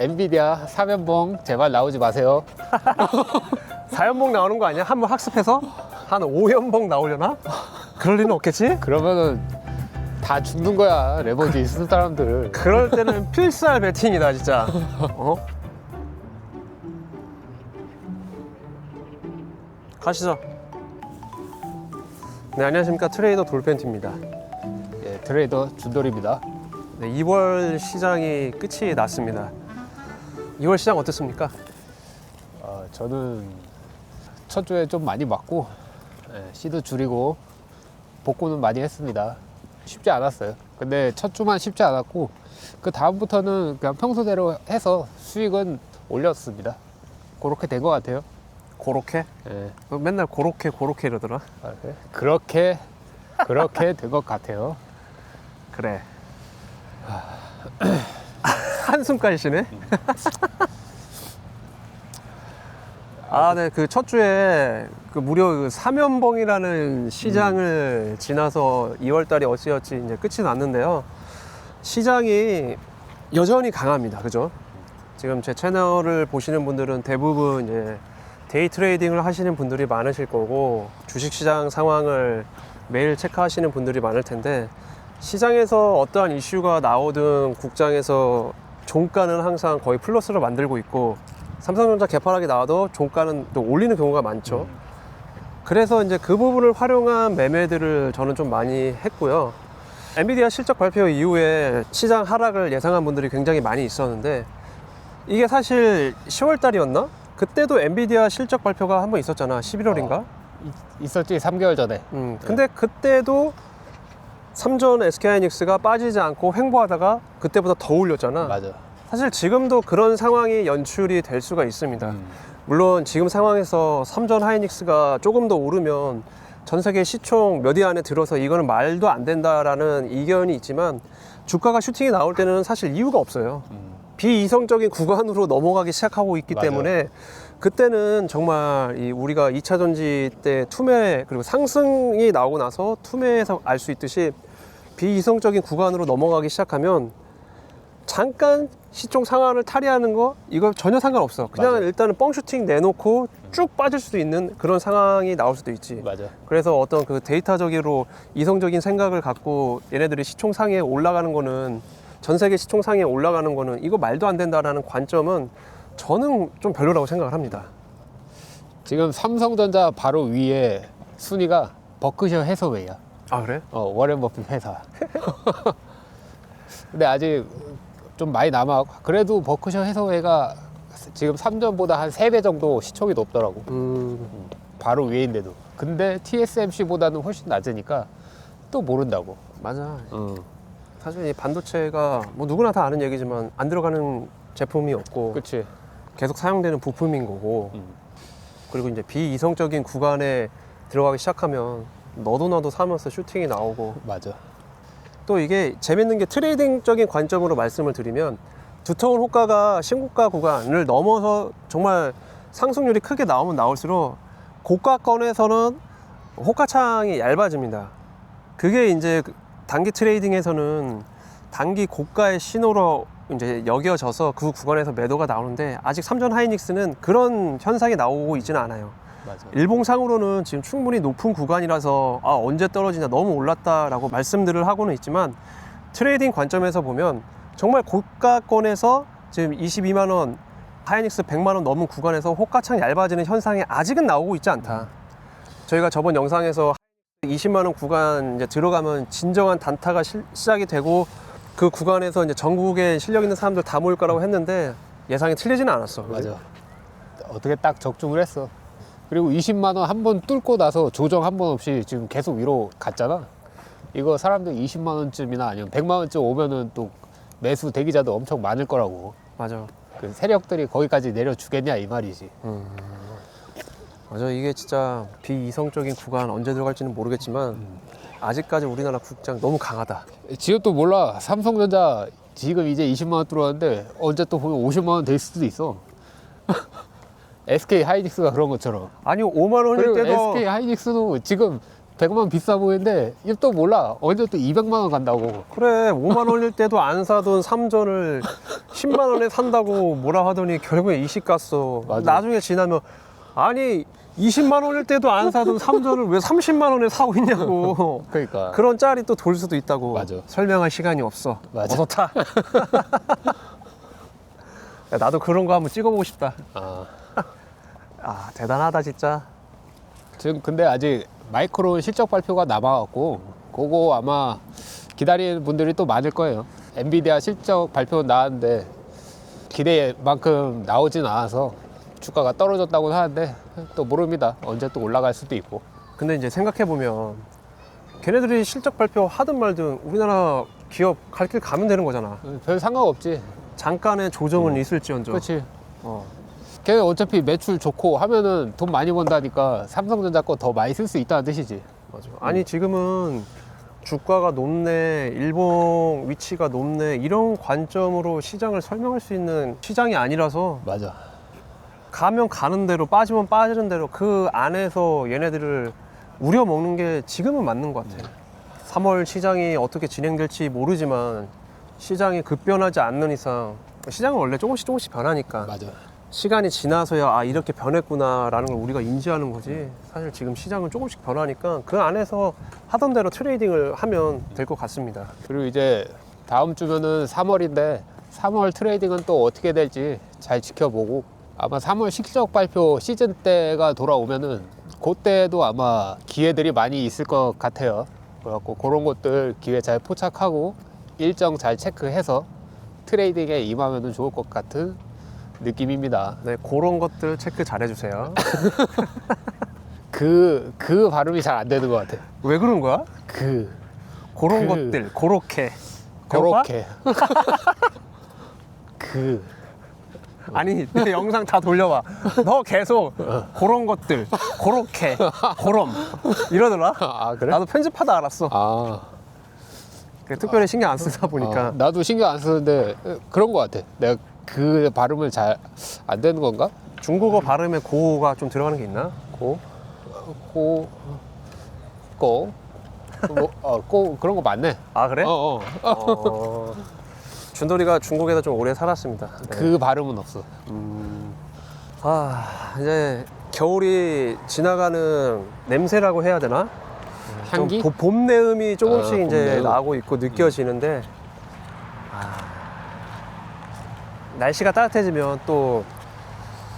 엔비디아 3연봉 제발 나오지 마세요. 4연봉 나오는 거 아니야? 한번 학습해서 한 5연봉 나오려나? 그럴 리는 없겠지? 그러면은 다 죽는 거야, 레버지 쓰는 사람들. 그럴 때는 필살 배팅이다 진짜. 가시죠. 네, 안녕하십니까. 트레이더 돌펜티입니다. 예, 트레이더 준돌입니다. 네, 2월 시장이 끝이 났습니다. 2월 시장 어땠습니까? 저는 첫 주에 좀 많이 맞고, 시드 줄이고 복구는 많이 했습니다. 쉽지 않았어요. 근데 첫 주만 쉽지 않았고, 그 다음부터는 그냥 평소대로 해서 수익은 올렸습니다. 그렇게 된 것 같아요. 고렇게? 예. 맨날 고렇게 이러더라. 그렇게 된 것 같아요. 그래. 한숨까지 쉬네. 네, 그 첫 주에 그 무려 그 3연봉이라는 시장을 지나서 2월 달이 어찌어찌 이제 끝이 났는데요. 시장이 여전히 강합니다. 그죠? 지금 제 채널을 보시는 분들은 대부분 이제 데이 트레이딩을 하시는 분들이 많으실 거고, 주식시장 상황을 매일 체크하시는 분들이 많을 텐데, 시장에서 어떠한 이슈가 나오든 국장에서 종가는 항상 거의 플러스로 만들고 있고, 삼성전자 개파락이 나와도 종가는 또 올리는 경우가 많죠. 그래서 이제 그 부분을 활용한 매매들을 저는 좀 많이 했고요. 엔비디아 실적 발표 이후에 시장 하락을 예상한 분들이 굉장히 많이 있었는데, 이게 사실 10월 달이었나? 그때도 엔비디아 실적 발표가 한 번 있었잖아. 11월인가? 있었지, 3개월 전에. 근데 그때도 삼전 SK하이닉스가 빠지지 않고 횡보하다가 그때보다 더 올렸잖아. 맞아. 사실 지금도 그런 상황이 연출이 될 수가 있습니다. 물론 지금 상황에서 삼전 하이닉스가 조금 더 오르면 전 세계 시총 몇 위 안에 들어서 이거는 말도 안 된다라는 이견이 있지만, 주가가 슈팅이 나올 때는 사실 이유가 없어요. 비이성적인 구간으로 넘어가기 시작하고 있기 맞아요. 때문에, 그때는 정말 우리가 2차 전지 때 투매, 그리고 상승이 나오고 나서 투매에서 알 수 있듯이 비이성적인 구간으로 넘어가기 시작하면 잠깐 시총 상한을 탈의하는 거, 이거 전혀 상관없어. 그냥 맞아요. 일단은 뻥슈팅 내놓고 쭉 빠질 수도 있는 그런 상황이 나올 수도 있지. 맞아. 그래서 어떤 그 데이터적으로 이성적인 생각을 갖고 얘네들이 시총 상위에 올라가는 거는, 전 세계 시총 상위에 올라가는 거는 이거 말도 안 된다라는 관점은 저는 좀 별로라고 생각을 합니다. 지금 삼성전자 바로 위에 순위가 버크셔 해서웨이야. 아, 그래? 워렌 버핏 회사. 근데 아직 좀 많이 남아. 그래도 버크셔 해서웨이가 지금 삼전보다 한 3배 정도 시총이 높더라고. 바로 위에인데도. 근데 TSMC보다는 훨씬 낮으니까 또 모른다고. 맞아. 사실 이 반도체가 뭐 누구나 다 아는 얘기지만 안 들어가는 제품이 없고, 그치. 계속 사용되는 부품인 거고, 그리고 이제 비이성적인 구간에 들어가기 시작하면 너도 나도 사면서 슈팅이 나오고. 맞아. 또 이게 재밌는 게, 트레이딩적인 관점으로 말씀을 드리면, 두터운 호가가 신고가 구간을 넘어서 정말 상승률이 크게 나오면 나올수록 고가권에서는 호가창이 얇아집니다. 그게 이제 단기 트레이딩에서는 단기 고가의 신호로 이제 여겨져서 그 구간에서 매도가 나오는데, 아직 삼전 하이닉스는 그런 현상이 나오고 있지는 않아요. 맞아. 일봉상으로는 지금 충분히 높은 구간이라서 언제 떨어지냐, 너무 올랐다라고 말씀들을 하고는 있지만, 트레이딩 관점에서 보면 정말 고가권에서 지금 22만 원, 하이닉스 100만 원 넘은 구간에서 호가창 얇아지는 현상이 아직은 나오고 있지 않다. 저희가 저번 영상에서 20만 원 구간 이제 들어가면 진정한 단타가 시작이 되고, 그 구간에서 이제 전국에 실력 있는 사람들 다 모일 거라고 했는데 예상이 틀리지는 않았어. 맞아. 어떻게 딱 적중을 했어. 그리고 20만 원 한 번 뚫고 나서 조정 한 번 없이 지금 계속 위로 갔잖아. 이거 사람들 20만 원쯤이나 아니면 100만 원쯤 오면은 또 매수 대기자도 엄청 많을 거라고. 맞아. 그 세력들이 거기까지 내려주겠냐 이 말이지. 맞아. 이게 진짜 비이성적인 구간 언제 들어갈지는 모르겠지만, 아직까지 우리나라 국장 너무 강하다. 지금 몰라. 삼성전자 지금 이제 20만 원 들어왔는데 언제 또 보면 50만 원 될 수도 있어. SK 하이닉스가 그런 것처럼. 아니 5만 원일 그리고 때도 SK 하이닉스도 지금 100만 비싸 보이는데 이또 몰라. 언제 또 200만 원 간다고. 그래 5만 원일 때도 안 사던 삼전을 10만 원에 산다고 뭐라 하더니 결국에 이식 갔어. 맞아. 나중에 지나면 아니 20만 원일 때도 안 사던 삼전을 왜 30만 원에 사고 있냐고. 그러니까. 그런 짤이 또 돌 수도 있다고. 맞아. 설명할 시간이 없어. 맞아. 어서 타. 야, 나도 그런 거 한번 찍어보고 싶다. 아, 아 대단하다 진짜. 지금 근데 아직 마이크론 실적 발표가 남아갖고 그거 아마 기다리는 분들이 또 많을 거예요. 엔비디아 실적 발표 나왔는데 기대만큼 나오진 않아서 주가가 떨어졌다고 하는데 또 모릅니다. 언제 또 올라갈 수도 있고. 근데 이제 생각해보면 걔네들이 실적 발표 하든 말든 우리나라 기업 갈 길 가면 되는 거잖아. 별 상관없지. 잠깐의 조정은 있을지언정. 그렇지. 어. 걔 어차피 매출 좋고 하면은 돈 많이 번다니까 삼성전자 거 더 많이 쓸 수 있다는 뜻이지. 맞아. 아니 지금은 주가가 높네, 일본 위치가 높네 이런 관점으로 시장을 설명할 수 있는 시장이 아니라서 맞아. 가면 가는 대로 빠지면 빠지는 대로 그 안에서 얘네들을 우려먹는 게 지금은 맞는 것 같아. 3월 시장이 어떻게 진행될지 모르지만 시장이 급변하지 않는 이상 시장은 원래 조금씩 변하니까 맞아. 시간이 지나서야 아 이렇게 변했구나라는 걸 우리가 인지하는 거지. 사실 지금 시장은 조금씩 변하니까 그 안에서 하던 대로 트레이딩을 하면 될 것 같습니다. 그리고 이제 다음 주면은 3월인데 3월 트레이딩은 또 어떻게 될지 잘 지켜보고 아마 3월 실적 발표 시즌 때가 돌아오면은 그때도 아마 기회들이 많이 있을 것 같아요. 그래갖고 그런 것들 기회 잘 포착하고 일정 잘 체크해서 트레이딩에 임하면 좋을 것 같은 느낌입니다. 네, 그런 것들 체크 잘 해주세요. 그 발음이 잘 안 되는 것 같아. 왜 그런 거야? 그렇게. 그런 것들, 그렇게. 아니, 내 영상 다 돌려봐. 너 계속 그런 것들, 그렇게, 그럼 이러더라. 아, 그래? 나도 편집하다 알았어. 아. 특별히 신경 안 쓰다 보니까. 나도 신경 안 쓰는데 그런 것 같아. 내가 그 발음을 잘 안 되는 건가? 중국어 발음에 고가 좀 들어가는 게 있나? 고 그런 거 맞네. 아 그래? 어. 준돌이가 중국에서 좀 오래 살았습니다. 네. 그 발음은 없어. 아 이제 겨울이 지나가는 냄새라고 해야 되나? 향기? 좀 봄 내음이 조금씩 봄 이제 내음. 나고 있고 느껴지는데 날씨가 따뜻해지면 또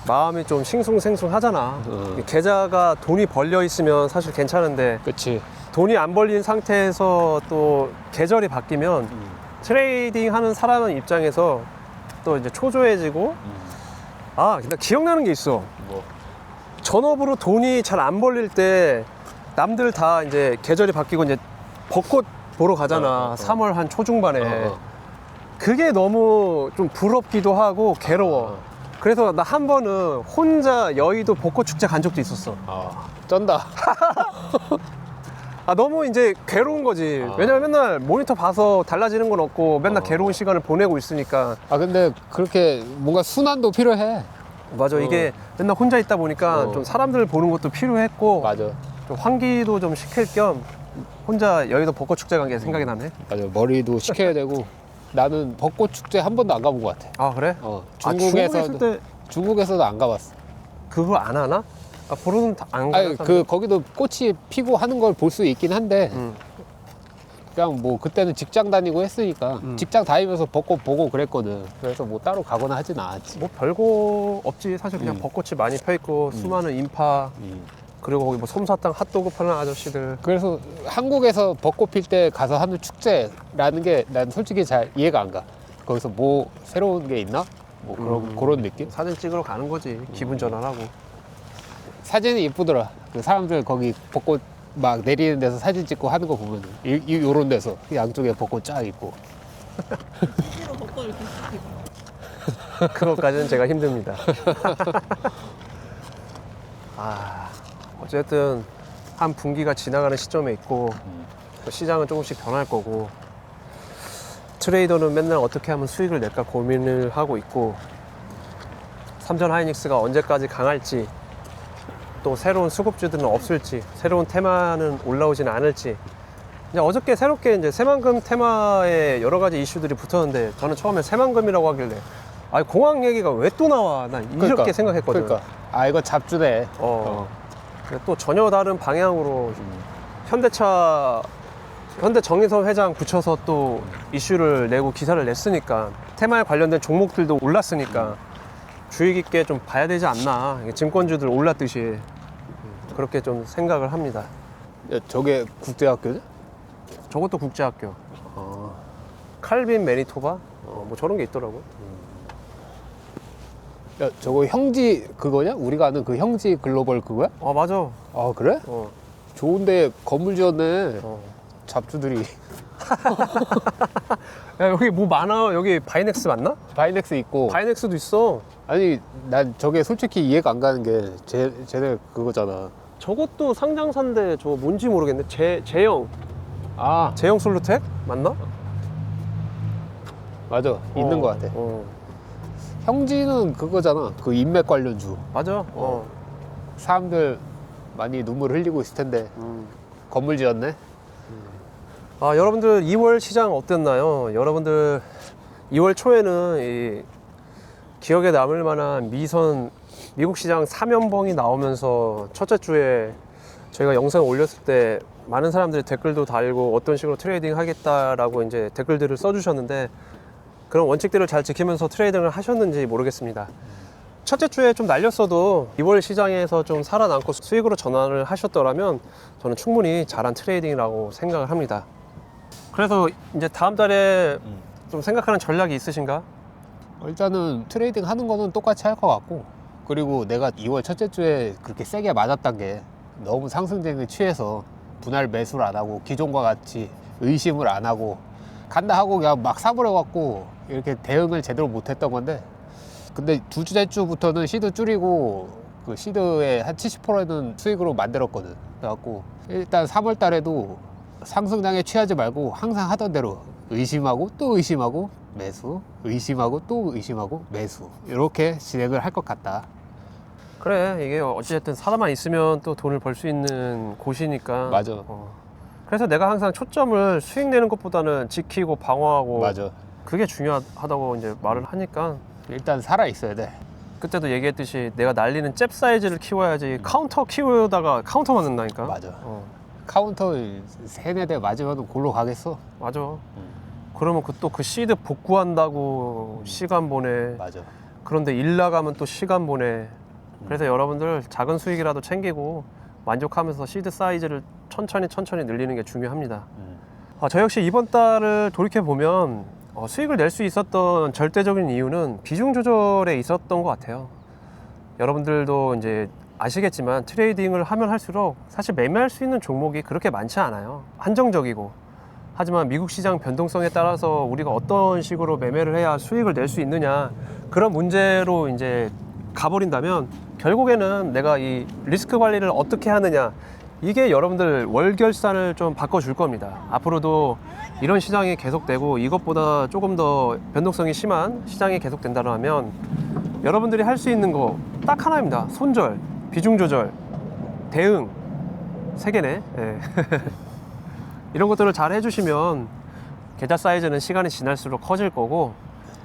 마음이 좀 싱숭생숭하잖아. 계좌가 돈이 벌려 있으면 사실 괜찮은데 그치. 돈이 안 벌린 상태에서 또 계절이 바뀌면 트레이딩 하는 사람 입장에서 또 이제 초조해지고 아, 나 기억나는 게 있어. 뭐. 전업으로 돈이 잘 안 벌릴 때 남들 다 이제 계절이 바뀌고 이제 벚꽃 보러 가잖아. 3월 한 초중반에. 그게 너무 좀 부럽기도 하고 괴로워. 그래서 나 한 번은 혼자 여의도 벚꽃 축제 간 적도 있었어. 쩐다. 아 너무 이제 괴로운 거지. 왜냐면 맨날 모니터 봐서 달라지는 건 없고 맨날 괴로운 시간을 보내고 있으니까. 근데 그렇게 뭔가 순환도 필요해. 맞아. 이게 맨날 혼자 있다 보니까 좀 사람들 보는 것도 필요했고 맞아. 좀 환기도 좀 시킬 겸 혼자 여의도 벚꽃 축제 간 게 생각이 나네. 맞아. 머리도 식혀야 되고. 나는 벚꽃 축제 한 번도 안 가본 것 같아. 아 그래? 중국에서 중국에 있을 때 중국에서도 안 가봤어. 그거 안 하나? 보러는 안 가나? 아니 거기도 꽃이 피고 하는 걸 볼 수 있긴 한데 그냥 뭐 그때는 직장 다니고 했으니까 직장 다니면서 벚꽃 보고 그랬거든. 그래서 뭐 따로 가거나 하진 않았지. 뭐 별거 없지. 사실 그냥 벚꽃이 많이 펴 있고 수많은 인파 그리고 거기 뭐 솜사탕 핫도그 파는 아저씨들. 그래서 한국에서 벚꽃 필 때 가서 하는 축제라는 게 난 솔직히 잘 이해가 안 가. 거기서 뭐 새로운 게 있나? 뭐 그런 느낌? 사진 찍으러 가는 거지. 기분 전환하고. 사진이 이쁘더라. 그 사람들 거기 벚꽃 막 내리는 데서 사진 찍고 하는 거 보면 요런 데서 양쪽에 벚꽃 쫙 있고. 실제로 벚꽃 이렇게 찍고. 그것까지는 제가 힘듭니다. 어쨌든 한 분기가 지나가는 시점에 있고 또 시장은 조금씩 변할 거고 트레이더는 맨날 어떻게 하면 수익을 낼까 고민을 하고 있고 삼전 하이닉스가 언제까지 강할지 또 새로운 수급주들은 없을지, 새로운 테마는 올라오지는 않을지. 이제 어저께 새롭게 이제 새만금 테마에 여러 가지 이슈들이 붙었는데 저는 처음에 새만금이라고 하길래 아 공항 얘기가 왜 또 나와? 난 이렇게 그러니까, 생각했거든. 그러니까 아 이거 잡주네. 근데 또 전혀 다른 방향으로 현대 정의선 회장 붙여서 또 이슈를 내고 기사를 냈으니까 테마에 관련된 종목들도 올랐으니까 주의 깊게 좀 봐야 되지 않나. 이게 증권주들 올랐듯이 그렇게 좀 생각을 합니다. 야, 저게 국제학교죠? 저것도 국제학교. 칼빈 매니토바? 뭐 저런 게 있더라고. 야, 저거 형지 그거냐? 우리가 아는 그 형지 글로벌 그거야? 맞아. 아 그래? 좋은데 건물 지었네. 잡주들이. 야, 여기 뭐 많아. 여기 바이넥스 맞나? 바이넥스 있고. 바이넥스도 있어. 아니 난 저게 솔직히 이해가 안 가는 게 쟤네 그거잖아. 저것도 상장사인데 저거 뭔지 모르겠네. 제형 아 솔루텍? 맞나? 맞아 있는 것 같아. 형지는 그거잖아. 그 인맥 관련주. 맞아. 사람들 많이 눈물 흘리고 있을 텐데 건물 지었네. 여러분들 2월 시장 어땠나요? 여러분들 2월 초에는 이 기억에 남을 만한 미국 시장 3연봉이 나오면서 첫째 주에 저희가 영상을 올렸을 때 많은 사람들이 댓글도 달고 어떤 식으로 트레이딩 하겠다라고 이제 댓글들을 써주셨는데 그런 원칙들을 잘 지키면서 트레이딩을 하셨는지 모르겠습니다. 첫째 주에 좀 날렸어도 2월 시장에서 좀 살아남고 수익으로 전환을 하셨더라면 저는 충분히 잘한 트레이딩이라고 생각을 합니다. 그래서 이제 다음 달에 좀 생각하는 전략이 있으신가? 일단은 트레이딩 하는 거는 똑같이 할 것 같고, 그리고 내가 2월 첫째 주에 그렇게 세게 맞았던 게 너무 상승장에 취해서 분할 매수를 안 하고 기존과 같이 의심을 안 하고 간다 하고 그냥 막 사버려 갖고 이렇게 대응을 제대로 못 했던 건데, 근데 두 주째 주부터는 시드 줄이고 그 시드의 한 70%는 수익으로 만들었거든. 그래갖고 일단 3월 달에도 상승장에 취하지 말고 항상 하던 대로 의심하고 또 의심하고 매수, 의심하고 또 의심하고 매수, 이렇게 진행을 할 것 같다. 그래, 이게 어찌됐든 사다만 있으면 또 돈을 벌 수 있는 곳이니까. 맞아. 그래서 내가 항상 초점을 수익 내는 것보다는 지키고 방어하고 맞아. 그게 중요하다고 이제 말을 하니까. 일단 살아 있어야 돼. 그때도 얘기했듯이 내가 날리는 잽 사이즈를 키워야지 카운터 키우다가 카운터 맞는다니까. 맞아. 카운터 3-4대 맞으면 골로 가겠어. 맞아. 그러면 또 그 시드 복구한다고 시간 보내. 맞아. 그런데 일 나가면 또 시간 보내. 그래서 여러분들 작은 수익이라도 챙기고 만족하면서 시드 사이즈를 천천히 늘리는 게 중요합니다. 저 역시 이번 달을 돌이켜보면 수익을 낼 수 있었던 절대적인 이유는 비중 조절에 있었던 것 같아요. 여러분들도 이제 아시겠지만 트레이딩을 하면 할수록 사실 매매할 수 있는 종목이 그렇게 많지 않아요. 한정적이고. 하지만 미국 시장 변동성에 따라서 우리가 어떤 식으로 매매를 해야 수익을 낼 수 있느냐, 그런 문제로 이제 가버린다면 결국에는 내가 이 리스크 관리를 어떻게 하느냐, 이게 여러분들 월결산을 좀 바꿔줄 겁니다. 앞으로도 이런 시장이 계속되고 이것보다 조금 더 변동성이 심한 시장이 계속된다면 여러분들이 할 수 있는 거 딱 하나입니다. 손절, 비중 조절, 대응, 3개네. 예. 이런 것들을 잘 해주시면 계좌 사이즈는 시간이 지날수록 커질 거고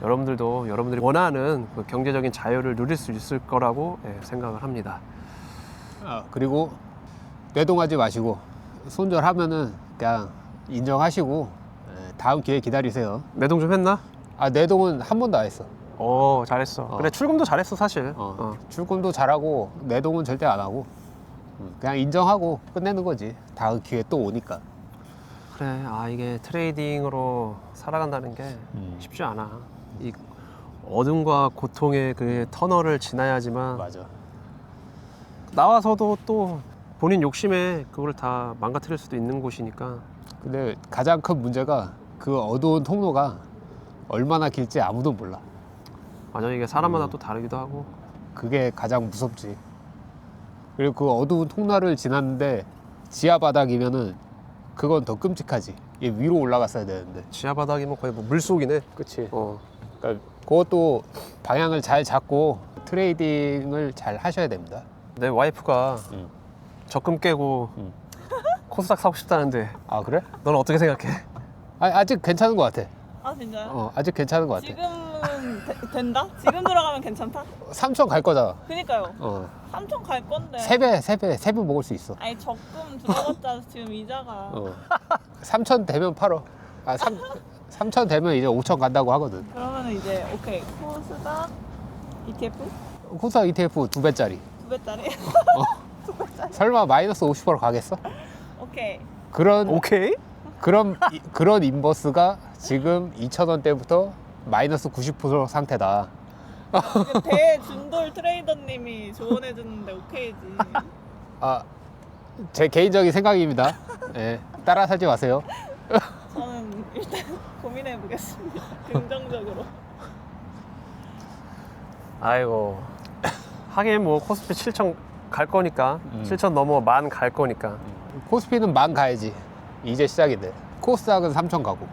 여러분들도 여러분들이 원하는 그 경제적인 자유를 누릴 수 있을 거라고 생각을 합니다. 그리고 내동하지 마시고 손절하면은 그냥 인정하시고 다음 기회 기다리세요. 매동 좀 했나? 내동은 한 번도 안 했어. 잘했어. 그래, 출금도 잘했어 사실. 출금도 잘하고 내동은 절대 안 하고 그냥 인정하고 끝내는 거지. 다음 기회 또 오니까. 그래, 이게 트레이딩으로 살아간다는 게 쉽지 않아. 이 어둠과 고통의 그 터널을 지나야지만 맞아. 나와서도 또 본인 욕심에 그걸 다 망가뜨릴 수도 있는 곳이니까. 근데 가장 큰 문제가 그 어두운 통로가 얼마나 길지 아무도 몰라. 맞아, 이게 사람마다 또 다르기도 하고. 그게 가장 무섭지. 그리고 그 어두운 통로를 지났는데 지하 바닥이면은 그건 더 끔찍하지. 얘 위로 올라갔어야 되는데. 지하 바닥이면 거의 뭐 물속이네. 그치. 그러니까 그것도 방향을 잘 잡고 트레이딩을 잘 하셔야 됩니다. 내 와이프가 음. 적금 깨고 음. 코스닥 사고 싶다는데 아 그래? 넌 어떻게 생각해? 아니, 아직 괜찮은 것 같아. 아 진짜요? 아직 괜찮은 것 같아. 지금은 된다? 지금 들어가면 괜찮다? 3천 갈 거잖아. 그니까요. 어. 3천 갈 건데. 3배 먹을 수 있어. 아니 적금 들어갔자 지금 이자가. 3천 되면 팔어. 3천 되면 이제 5천 간다고 하거든. 그러면은 이제 오케이 코스닥 ETF 코스닥 ETF 2배짜리. 2배짜리. 설마 마이너스 50% 가겠어? 오케이. 오케이? 그런 인버스가 지금 2,000원대부터 마이너스 90% 상태다. 그 대준돌 트레이더님이 조언해 주는데 오케이지. 제 개인적인 생각입니다. 예, 따라 사지 마세요. 저는 일단 고민해 보겠습니다. 긍정적으로. 아이고 하긴 뭐 코스피 7천 갈 거니까 7천 넘어 10,000 갈 거니까 코스피는 10,000 가야지. 이제 시작인데. 코스닥은 3,000 가고.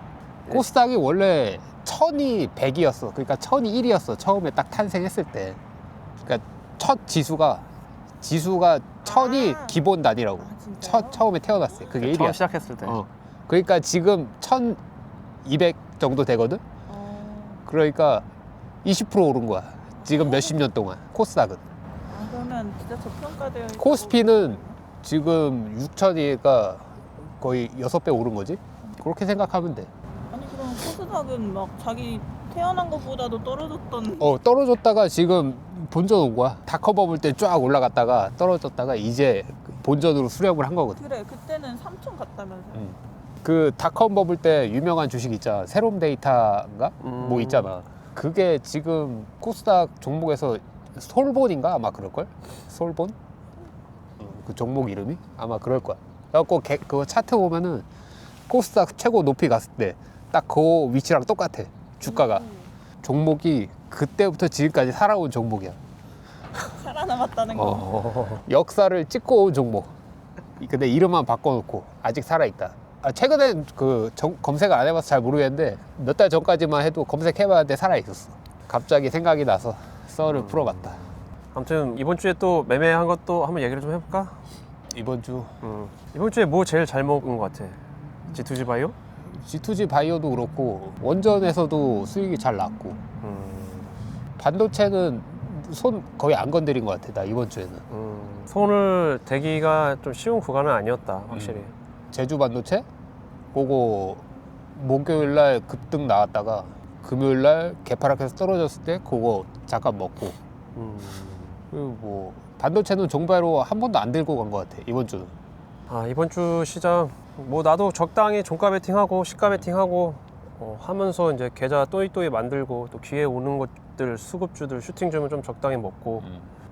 코스닥이 원래 1,000이 100이었어. 그러니까 1,000이 1이었어. 처음에 딱 탄생했을 때. 그러니까 첫 지수가 1,000이 아. 기본 단위라고. 진짜요? 처음에 태어났어요. 그게 처음 1이야. 시작했을 때 그러니까 지금 1,200 정도 되거든. 그러니까 20% 오른 거야. 지금 몇십 년 동안 코스닥은. 아 그러면 진짜 저평가되어 있고. 코스피는 지금 6,000이니까 거의 6배 오른 거지? 그렇게 생각하면 돼. 아니 그럼 코스닥은 막 자기 태어난 것보다도 떨어졌던. 떨어졌다가 지금 본전 온 거야. 닷컴 버블 때 쫙 올라갔다가 떨어졌다가 이제 본전으로 수렴을 한 거거든. 그래 그때는 3천 갔다면서요. 그 닷컴 버블 때 유명한 주식 있잖아. 세롬 데이터인가? 뭐 있잖아. 그게 지금 코스닥 종목에서 솔본인가? 아마 그럴걸? 솔본? 그 종목 이름이? 아마 그럴 거야. 그래갖고 그 차트 보면은 코스닥 최고 높이 갔을 때 딱 그 위치랑 똑같아. 주가가. 종목이 그때부터 지금까지 살아온 종목이야. 살아남았다는 거. 역사를 찍고 온 종목. 근데 이름만 바꿔놓고 아직 살아있다. 최근엔 검색을 안 해봐서 잘 모르겠는데 몇 달 전까지만 해도 검색해봤는데 살아있었어. 갑자기 생각이 나서 썰을 풀어봤다. 아무튼 이번 주에 또 매매한 것도 한번 얘기를 좀 해볼까? 이번 주 이번 주에 뭐 제일 잘 먹은 것 같아? G2G 바이오? G2G 바이오도 그렇고 원전에서도 수익이 잘 났고 반도체는 손 거의 안 건드린 것 같아. 나 이번 주에는 손을 대기가 좀 쉬운 구간은 아니었다 확실히. 제주 반도체 그거 목요일날 급등 나왔다가 금요일날 개파락해서 떨어졌을 때 그거 잠깐 먹고 그리고 뭐 반도체는 종바로 한 번도 안 들고 간 것 같아 이번 주는. 이번 주 시장 뭐 나도 적당히 종가 베팅하고 시가 베팅하고 하면서 이제 계좌 또이또이 만들고 또 기회 오는 것들 수급주들 슈팅주면 좀 적당히 먹고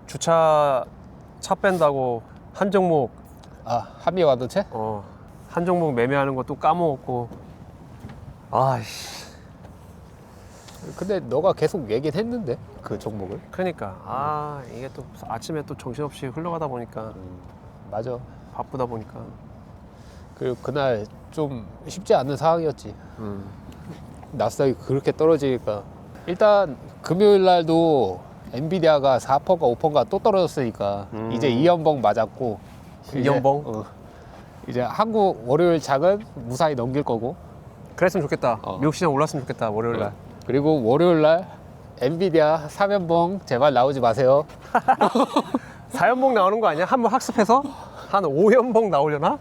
주차 차 뺀다고 한 종목 한미 반도체? 한 종목 매매하는 것도 까먹었고 아이씨. 근데 너가 계속 얘기는 했는데 그 종목을. 그러니까 이게 또 아침에 또 정신없이 흘러가다 보니까 맞아. 바쁘다 보니까 그리고 그날 좀 쉽지 않은 상황이었지. 나스닥이 그렇게 떨어지니까 일단 금요일 날도 엔비디아가 4%가 5%가 또 떨어졌으니까 이제 이연봉 맞았고 이연봉? 이제 한국 월요일 장은 무사히 넘길 거고. 그랬으면 좋겠다. 미국 시장 올랐으면 좋겠다 월요일 날. 그리고 월요일 날 엔비디아 3연봉 제발 나오지 마세요. 4연봉 나오는 거 아니야? 한번 학습해서 한 5연봉 나오려나?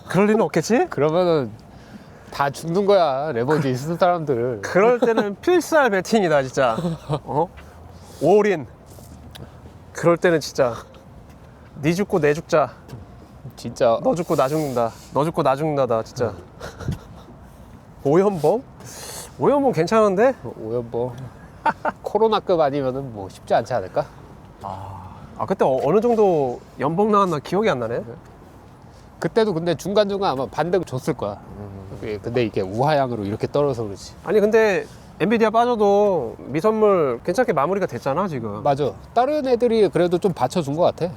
그럴 리는 없겠지? 그러면은 다 죽는 거야 레버지 쓰는 사람들. 그럴 때는 필살 베팅이다 진짜. 올인. 그럴 때는 진짜 니 죽고 내 죽자. 진짜 너 죽고 나 죽는다. 너 죽고 나 죽는다다 진짜. 5연봉? 5연봉 괜찮은데? 오연봉 코로나급 아니면은 뭐 쉽지 않지 않을까? 그때 어느 정도 연봉 나왔나 기억이 안 나네. 그때도 근데 중간중간 아마 반등 줬을 거야. 근데 이게 우하향으로 이렇게 떨어져서 그렇지. 아니 근데 엔비디아 빠져도 미선물 괜찮게 마무리가 됐잖아 지금. 맞아. 다른 애들이 그래도 좀 받쳐준 것 같아.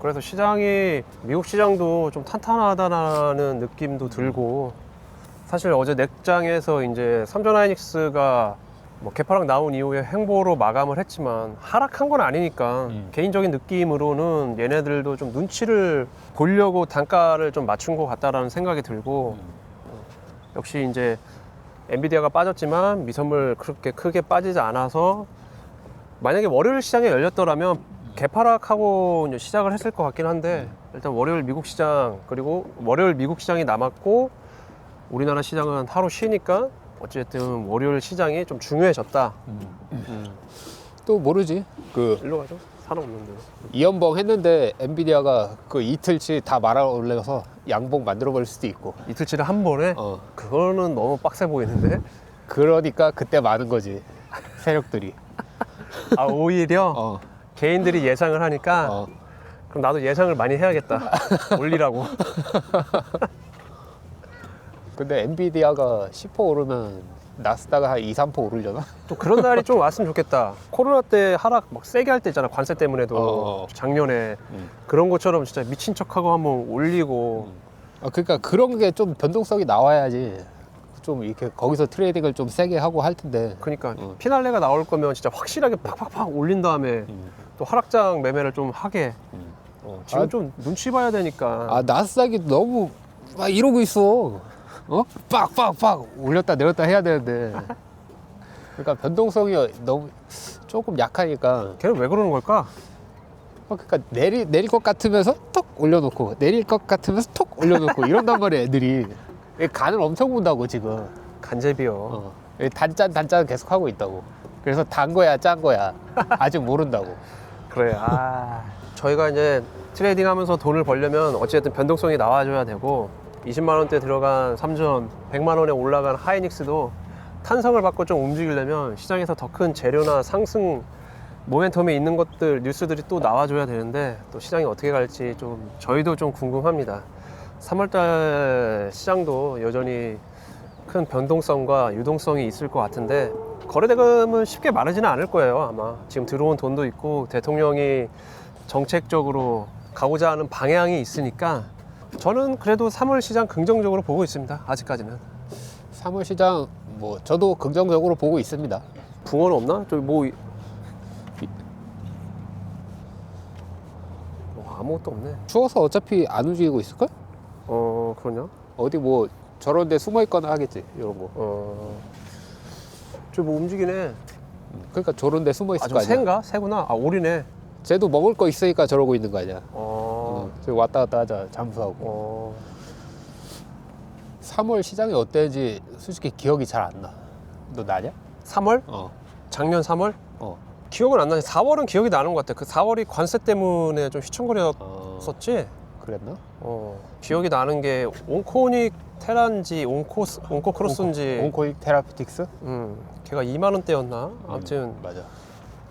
그래서 시장이 미국 시장도 좀 탄탄하다는 느낌도 들고 사실 어제 넥장에서 이제 삼전하이닉스가 뭐 개파락 나온 이후에 횡보로 마감을 했지만 하락한 건 아니니까 개인적인 느낌으로는 얘네들도 좀 눈치를 보려고 단가를 좀 맞춘 것 같다라는 생각이 들고 역시 이제 엔비디아가 빠졌지만 미선물 그렇게 크게 빠지지 않아서 만약에 월요일 시장에 열렸더라면 개파락하고 이제 시작을 했을 것 같긴 한데 일단 월요일 미국 시장 그리고 월요일 미국 시장이 남았고 우리나라 시장은 하루 쉬니까 어쨌든 월요일 시장이 좀 중요해졌다. 또 모르지. 그 일로 가죠. 사람 없는데. 이연봉 했는데 엔비디아가 그 이틀치 다 말아 올려서 양봉 만들어 버릴 수도 있고. 이틀치를 한 번에? 어. 그거는 너무 빡세 보이는데? 그러니까 그때 많은 거지. 세력들이. 아 오히려 어. 개인들이 예상을 하니까 어. 그럼 나도 예상을 많이 해야겠다. 올리라고. 근데 엔비디아가 10% 오르면 나스닥 한 2, 3% 오르려나? 또 그런 날이 좀 왔으면 좋겠다. 코로나 때 하락 막 세게 할 때 있잖아. 관세 때문에도 어. 작년에 그런 것처럼 진짜 미친 척하고 한번 올리고 그러니까 그런 게 좀 변동성이 나와야지. 좀 이렇게 거기서 트레이딩을 좀 세게 하고 할 텐데. 그러니까 피날레가 나올 거면 진짜 확실하게 팍팍팍 올린 다음에 또 하락장 매매를 좀 하게. 지금 아, 좀 눈치 봐야 되니까. 아 나스닥이 너무 막 이러고 있어. 어? 빡빡빡 올렸다 내렸다 해야 되는데. 그러니까 변동성이 너무 조금 약하니까. 걔는 왜 그러는 걸까? 그러니까 내릴 것 같으면서 톡 올려놓고 내릴 것 같으면서 톡 올려놓고 이런단 말이야 애들이. 간을 엄청 본다고 지금. 간제비요. 단짠 계속 하고 있다고. 그래서 단 거야 짠 거야 아직 모른다고. 그래. 저희가 이제 트레이딩 하면서 돈을 벌려면 어쨌든 변동성이 나와줘야 되고 20만 원대 들어간 삼전 100만 원에 올라간 하이닉스도 탄성을 받고 좀 움직이려면 시장에서 더 큰 재료나 상승 모멘텀이 있는 것들 뉴스들이 또 나와줘야 되는데 또 시장이 어떻게 갈지 좀 저희도 좀 궁금합니다. 3월달 시장도 여전히 큰 변동성과 유동성이 있을 것 같은데 거래대금은 쉽게 마르지는 않을 거예요. 아마 지금 들어온 돈도 있고 대통령이 정책적으로 가고자 하는 방향이 있으니까 저는 그래도 3월 시장 긍정적으로 보고 있습니다. 아직까지는. 3월 시장 뭐 저도 긍정적으로 보고 있습니다. 붕어는 없나? 저기 아무것도 없네. 추워서 어차피 안 움직이고 있을걸? 그러냐? 어디 뭐 저런 데 숨어 있거나 하겠지 이런 거. 저기 뭐 움직이네. 그러니까 저런 데 숨어 있을 저 거 아니야. 새인가? 새구나. 오리네. 쟤도 먹을 거 있으니까 저러고 있는 거 아니야. 저기 왔다 갔다 하자 잠수하고. 3월 시장이 어땠는지 솔직히 기억이 잘 안 나. 너 나냐? 3월? 어. 작년 3월? 어. 기억은 안 나지. 4월은 기억이 나는 것 같아. 그 4월이 관세 때문에 좀 휘청거렸었지. 그랬나? 기억이 나는 게 온코닉 테란지 온코크로스인지 온코익 테라피틱스? 걔가 2만 원대였나? 아무튼 맞아.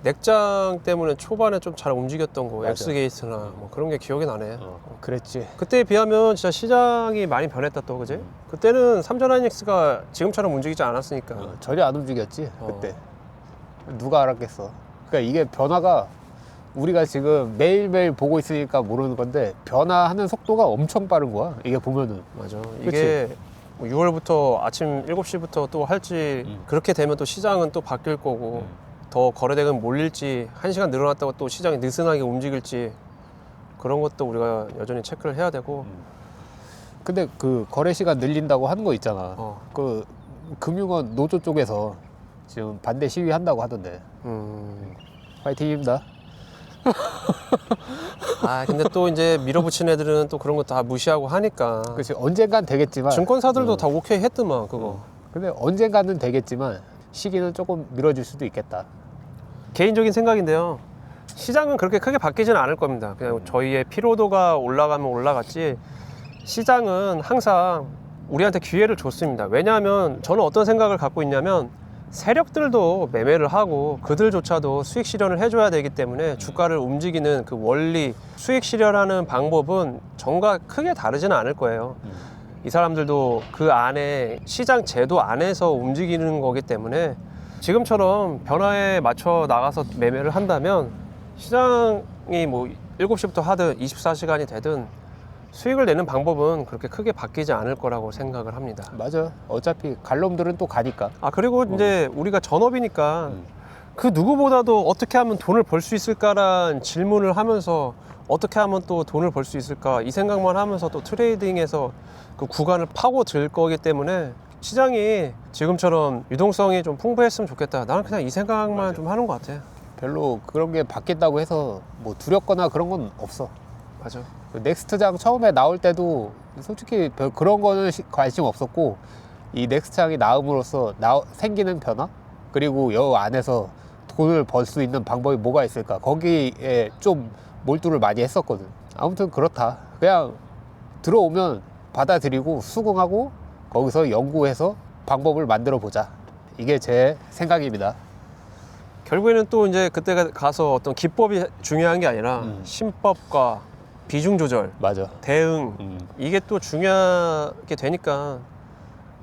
넥장 때문에 초반에 좀 잘 움직였던 거 맞아. 엑스게이트나 뭐 그런 게 기억이 나네. 그랬지. 그때에 비하면 진짜 시장이 많이 변했다 또 그지? 그때는 삼전 하이닉스가 지금처럼 움직이지 않았으니까. 전혀 안 움직였지 그때. 누가 알았겠어. 그러니까 이게 변화가 우리가 지금 매일매일 보고 있으니까 모르는 건데 변화하는 속도가 엄청 빠른 거야. 이게 보면은. 맞아. 이게 뭐 6월부터 아침 7시부터 또 할지 그렇게 되면 또 시장은 또 바뀔 거고 더 거래대금 몰릴지 1시간 늘어났다고 또 시장이 느슨하게 움직일지 그런 것도 우리가 여전히 체크를 해야 되고. 근데 그 거래 시간 늘린다고 하는 거 있잖아. 그 금융원 노조 쪽에서 지금 반대 시위한다고 하던데. 화이팅입니다. 근데 또 이제 밀어붙인 애들은 또 그런 거 다 무시하고 하니까. 그렇지. 언젠간 되겠지만. 증권사들도 다 오케이 했더만 그거. 근데 언젠가는 되겠지만 시기는 조금 미뤄질 수도 있겠다. 개인적인 생각인데요. 시장은 그렇게 크게 바뀌지는 않을 겁니다. 그냥 저희의 피로도가 올라가면 올라갔지 시장은 항상 우리한테 기회를 줬습니다. 왜냐하면 저는 어떤 생각을 갖고 있냐면 세력들도 매매를 하고 그들조차도 수익 실현을 해줘야 되기 때문에 주가를 움직이는 그 원리 수익 실현하는 방법은 전과 크게 다르지는 않을 거예요. 이 사람들도 그 안에 시장 제도 안에서 움직이는 거기 때문에 지금처럼 변화에 맞춰 나가서 매매를 한다면 시장이 뭐 7시부터 하든 24시간이 되든 수익을 내는 방법은 그렇게 크게 바뀌지 않을 거라고 생각을 합니다. 맞아. 어차피 갈 놈들은 또 가니까. 아, 그리고 이제 우리가 전업이니까 음. 그 누구보다도 어떻게 하면 돈을 벌 수 있을까라는 질문을 하면서 어떻게 하면 또 돈을 벌 수 있을까 이 생각만 하면서 또 트레이딩에서 그 구간을 파고들 거기 때문에 시장이 지금처럼 유동성이 좀 풍부했으면 좋겠다. 나는 그냥 이 생각만 맞아. 좀 하는 것 같아. 별로 그런 게 바뀐다고 해서 뭐 두렵거나 그런 건 없어. 맞아. 그 넥스트장 처음에 나올 때도 솔직히 별 그런 거는 관심 없었고, 이 넥스트장이 나옴으로써 생기는 변화, 그리고 여 안에서 돈을 벌 수 있는 방법이 뭐가 있을까, 거기에 좀 몰두를 많이 했었거든. 아무튼 그렇다. 그냥 들어오면 받아들이고 수긍하고 거기서 연구해서 방법을 만들어 보자. 이게 제 생각입니다. 결국에는 또 이제 그때 가서 어떤 기법이 중요한 게 아니라 신법과 비중 조절, 맞아. 대응 이게 또 중요하게 되니까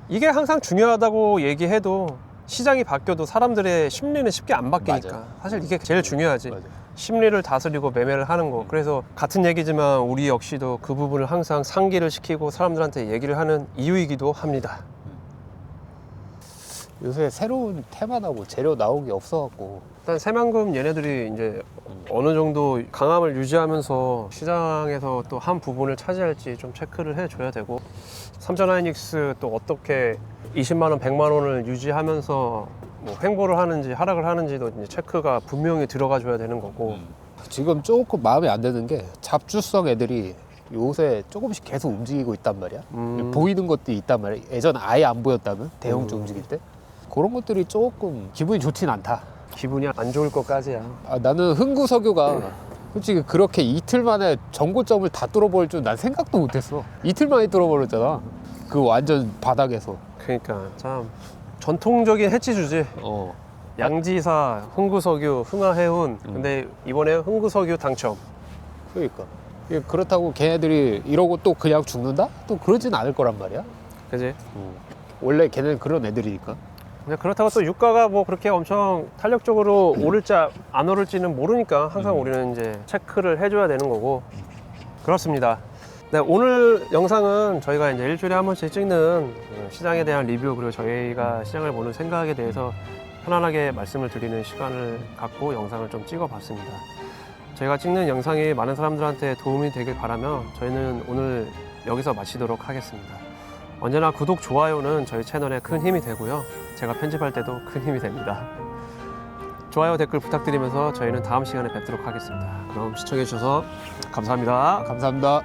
이게 항상 중요하다고 얘기해도 시장이 바뀌어도 사람들의 심리는 쉽게 안 바뀌니까 맞아. 사실 이게 제일 중요하지. 맞아. 심리를 다스리고 매매를 하는 거. 그래서 같은 얘기지만 우리 역시도 그 부분을 항상 상기를 시키고 사람들한테 얘기를 하는 이유이기도 합니다. 요새 새로운 테마나고 재료 나온 게 없어갖고. 일단 새만금 얘네들이 이제 어느 정도 강함을 유지하면서 시장에서 또 한 부분을 차지할지 좀 체크를 해줘야 되고, 삼천하이닉스 또 어떻게 20만 원, 100만 원을 유지하면서 뭐 횡보를 하는지 하락을 하는지도 이제 체크가 분명히 들어가 줘야 되는 거고. 지금 조금 마음에 안 드는 게 잡주성 애들이 요새 조금씩 계속 움직이고 있단 말이야. 보이는 것도 있단 말이야. 예전에 아예 안 보였다면 대형주 움직일 때 그런 것들이 조금 기분이 좋진 않다. 기분이 안 좋을 것까지야. 나는 흥구석유가 솔직히 그렇게 이틀 만에 전고점을 다 뚫어버릴 줄 난 생각도 못했어. 이틀 만에 뚫어버렸잖아. 그 완전 바닥에서. 그러니까 참 전통적인 해치주지. 양지사, 흥구석유, 흥하해운. 근데 이번에 흥구석유 당첨. 그러니까 이게 그렇다고 걔네들이 이러고 또 그냥 죽는다? 또 그러진 않을 거란 말이야. 그지? 원래 걔네는 그런 애들이니까. 근데 그렇다고 또 유가가 뭐 그렇게 엄청 탄력적으로 오를지 안 오를지는 모르니까 항상 우리는 이제 체크를 해줘야 되는 거고. 그렇습니다. 네, 오늘 영상은 저희가 이제 일주일에 한 번씩 찍는 시장에 대한 리뷰, 그리고 저희가 시장을 보는 생각에 대해서 편안하게 말씀을 드리는 시간을 갖고 영상을 좀 찍어 봤습니다. 저희가 찍는 영상이 많은 사람들한테 도움이 되길 바라며 저희는 오늘 여기서 마치도록 하겠습니다. 언제나 구독, 좋아요는 저희 채널에 큰 힘이 되고요. 제가 편집할 때도 큰 힘이 됩니다. 좋아요, 댓글 부탁드리면서 저희는 다음 시간에 뵙도록 하겠습니다. 그럼 시청해 주셔서 감사합니다. 감사합니다.